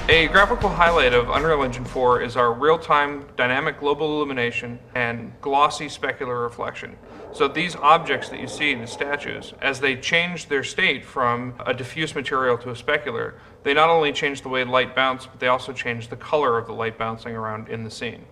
A graphical highlight of Unreal Engine 4 is our real-time dynamic global illumination and glossy specular reflection. So these objects that you see, the statues, as they change their state from a diffuse material to a specular, they not only change the way light bounces, but they also change the color of the light bouncing around in the scene.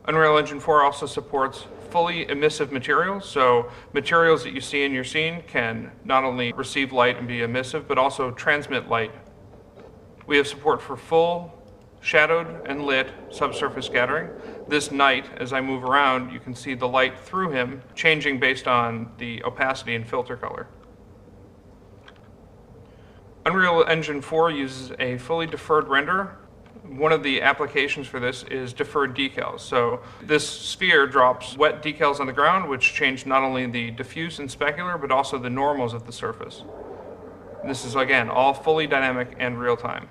Unreal Engine 4 also supports fully emissive materials, so materials that you see in your scene can not only receive light and be emissive, but also transmit light. We have support for full shadowed and lit subsurface scattering. This night, as I move around, you can see the light through him changing based on the opacity and filter color. Unreal Engine 4 uses a fully deferred renderer. One of the applications for this is deferred decals. So this sphere drops wet decals on the ground, which change not only the diffuse and specular, but also the normals of the surface. This is, again, all fully dynamic and real-time.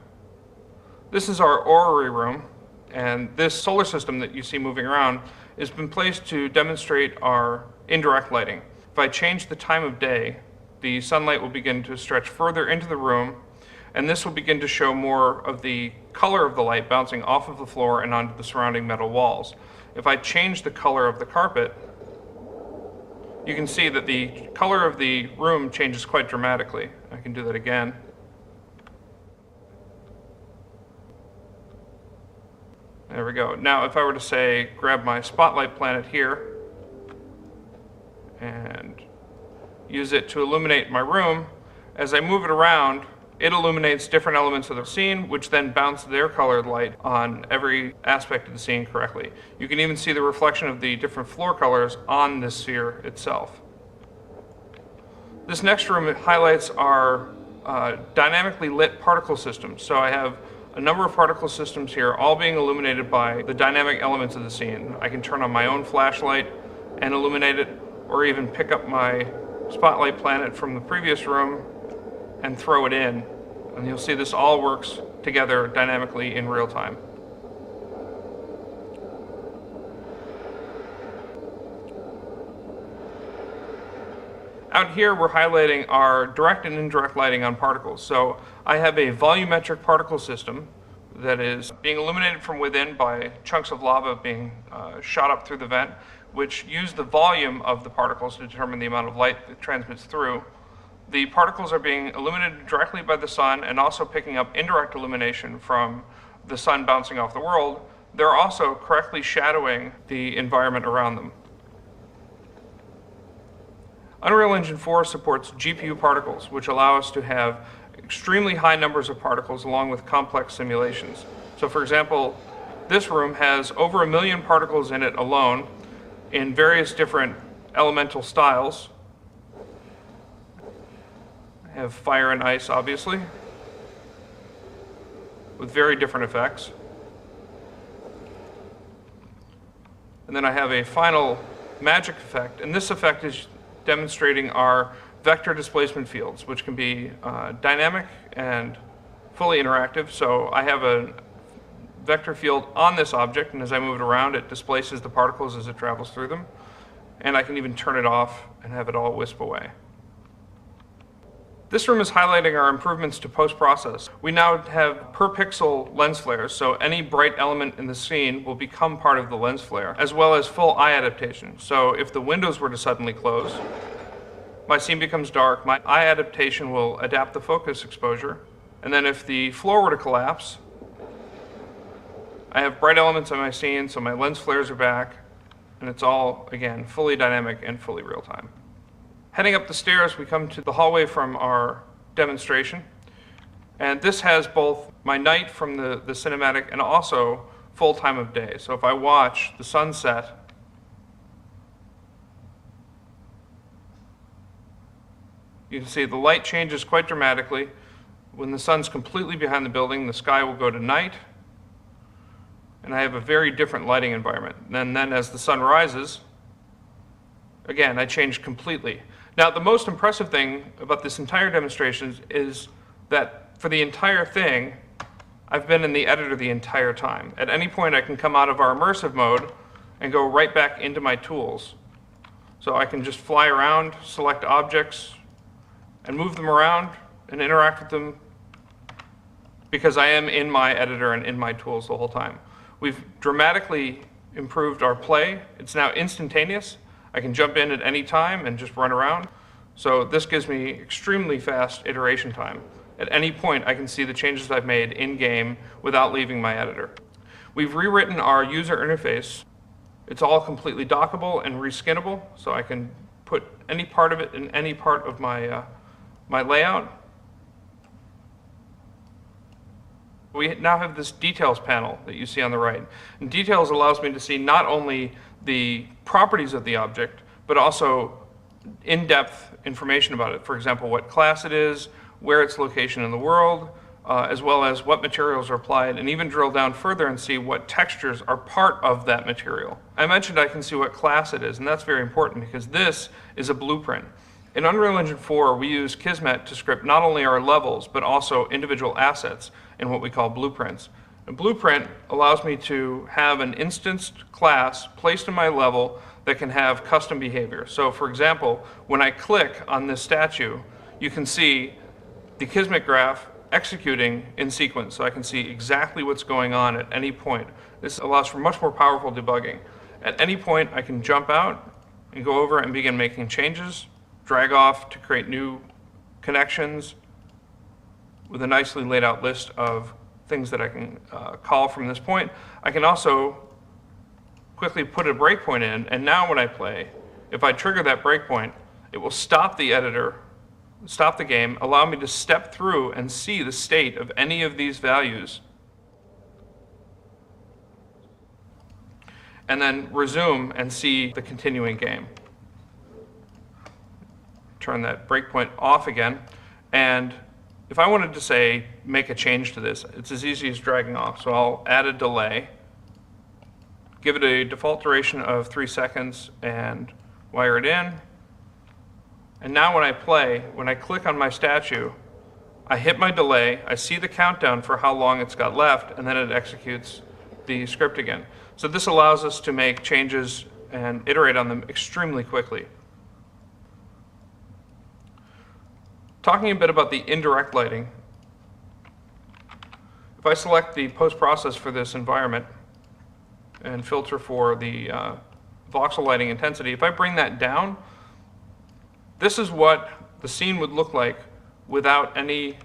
This is our orrery room, and this solar system that you see moving around has been placed to demonstrate our indirect lighting. If I change the time of day, the sunlight will begin to stretch further into the room, and this will begin to show more of the color of the light bouncing off of the floor and onto the surrounding metal walls. If I change the color of the carpet, you can see that the color of the room changes quite dramatically. I can do that again. There we go. Now if I were to say, grab my spotlight planet here and use it to illuminate my room, as I move it around, it illuminates different elements of the scene, which then bounce their colored light on every aspect of the scene correctly. You can even see the reflection of the different floor colors on this sphere itself. This next room highlights our dynamically lit particle systems. So I have a number of particle systems here, all being illuminated by the dynamic elements of the scene. I can turn on my own flashlight and illuminate it, or even pick up my spotlight planet from the previous room and throw it in. And you'll see this all works together dynamically in real time. Out here we're highlighting our direct and indirect lighting on particles. So I have a volumetric particle system that is being illuminated from within by chunks of lava being shot up through the vent, which use the volume of the particles to determine the amount of light that transmits through. The particles are being illuminated directly by the sun and also picking up indirect illumination from the sun bouncing off the world. They're also correctly shadowing the environment around them. Unreal Engine 4 supports GPU particles, which allow us to have extremely high numbers of particles along with complex simulations. So for example, this room has over 1 million particles in it alone in various different elemental styles. I have fire and ice, obviously, with very different effects. And then I have a final magic effect, and this effect is demonstrating our vector displacement fields, which can be dynamic and fully interactive. So I have a vector field on this object, and as I move it around, it displaces the particles as it travels through them. And I can even turn it off and have it all wisp away. This room is highlighting our improvements to post-process. We now have per pixel lens flares, so any bright element in the scene will become part of the lens flare, as well as full eye adaptation. So if the windows were to suddenly close, my scene becomes dark, my eye adaptation will adapt the focus exposure, and then if the floor were to collapse, I have bright elements in my scene, so my lens flares are back, and it's all, again, fully dynamic and fully real-time. Heading up the stairs, we come to the hallway from our demonstration. And this has both my night from the cinematic and also full time of day. So if I watch the sunset, you can see the light changes quite dramatically. When the sun's completely behind the building, the sky will go to night. And I have a very different lighting environment. And then as the sun rises, again, I change completely. Now, the most impressive thing about this entire demonstration is that for the entire thing, I've been in the editor the entire time. At any point, I can come out of our immersive mode and go right back into my tools. So I can just fly around, select objects, and move them around and interact with them because I am in my editor and in my tools the whole time. We've dramatically improved our play. It's now instantaneous. I can jump in at any time and just run around. So this gives me extremely fast iteration time. At any point, I can see the changes I've made in-game without leaving my editor. We've rewritten our user interface. It's all completely dockable and reskinnable, so I can put any part of it in any part of my, my layout. We now have this details panel that you see on the right. And details allows me to see not only the properties of the object, but also in-depth information about it. For example, what class it is, where its location in the world, as well as what materials are applied, and even drill down further and see what textures are part of that material. I mentioned I can see what class it is, and that's very important because this is a blueprint. In Unreal Engine 4, we use Kismet to script not only our levels, but also individual assets in what we call blueprints. A blueprint allows me to have an instanced class placed in my level that can have custom behavior. So for example, when I click on this statue, you can see the Kismet graph executing in sequence, so I can see exactly what's going on at any point. This allows for much more powerful debugging. At any point, I can jump out and go over and begin making changes, drag off to create new connections with a nicely laid out list of things that I can call from this point. I can also quickly put a breakpoint in, and now when I play, if I trigger that breakpoint, it will stop the editor, stop the game, allow me to step through and see the state of any of these values, and then resume and see the continuing game. Turn that breakpoint off again, and if I wanted to say make a change to this, it's as easy as dragging off. So I'll add a delay, give it a default duration of 3 seconds, and wire it in. And now when I play, when I click on my statue, I hit my delay, I see the countdown for how long it's got left, and then it executes the script again. So this allows us to make changes and iterate on them extremely quickly. Talking a bit about the indirect lighting, if I select the post-process for this environment and filter for the voxel lighting intensity, if I bring that down, this is what the scene would look like without any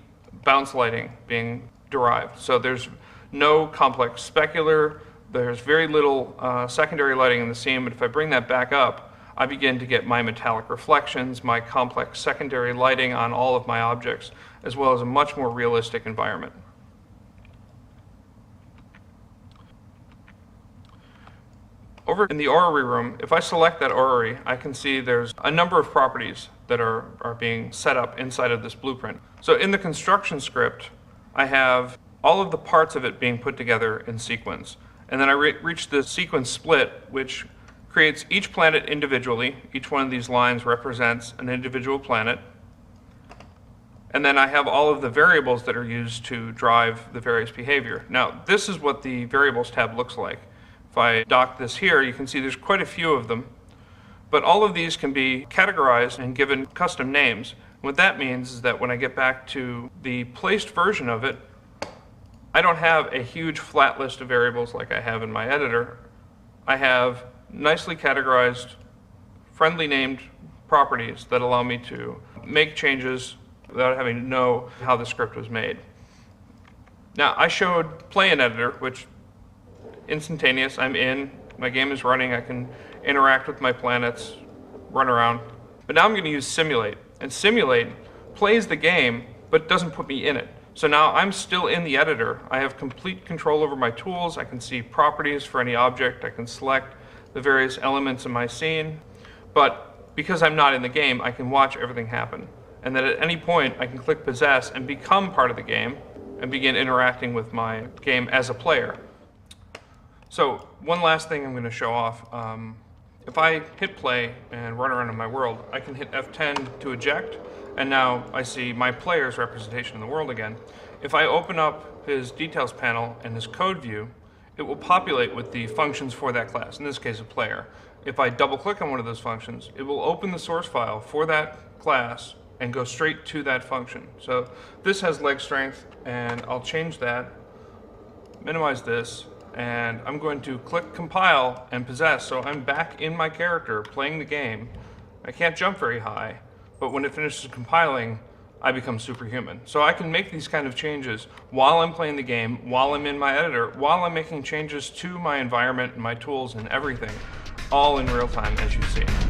bounce lighting being derived. So there's no complex specular, there's very little secondary lighting in the scene, but if I bring that back up, I begin to get my metallic reflections, my complex secondary lighting on all of my objects, as well as a much more realistic environment. Over in the orrery room, if I select that orrery, I can see there's a number of properties that are being set up inside of this blueprint. So in the construction script, I have all of the parts of it being put together in sequence. And then I reach the sequence split, which creates each planet individually. Each one of these lines represents an individual planet. And then I have all of the variables that are used to drive the various behavior. Now, this is what the variables tab looks like. If I dock this here, you can see there's quite a few of them. But all of these can be categorized and given custom names. What that means is that when I get back to the placed version of it, I don't have a huge flat list of variables like I have in my editor. I have nicely categorized, friendly named properties that allow me to make changes without having to know how the script was made. Now, I showed play in editor, which instantaneous, I'm in, my game is running, I can interact with my planets, run around. But now I'm going to use simulate, and simulate plays the game but doesn't put me in it. So now I'm still in the editor. I have complete control over my tools. I can see properties for any object. I can select the various elements in my scene. But because I'm not in the game, I can watch everything happen. And then at any point, I can click possess and become part of the game and begin interacting with my game as a player. So one last thing I'm going to show off. If I hit play and run around in my world, I can hit F10 to eject, and now I see my player's representation in the world again. If I open up his details panel and his code view, it will populate with the functions for that class, in this case a player. If I double click on one of those functions, it will open the source file for that class and go straight to that function. So this has leg strength, and I'll change that, minimize this, and I'm going to click compile and possess. So I'm back in my character playing the game. I can't jump very high, but when it finishes compiling, I become superhuman. So I can make these kind of changes while I'm playing the game, while I'm in my editor, while I'm making changes to my environment and my tools and everything, all in real time, as you see.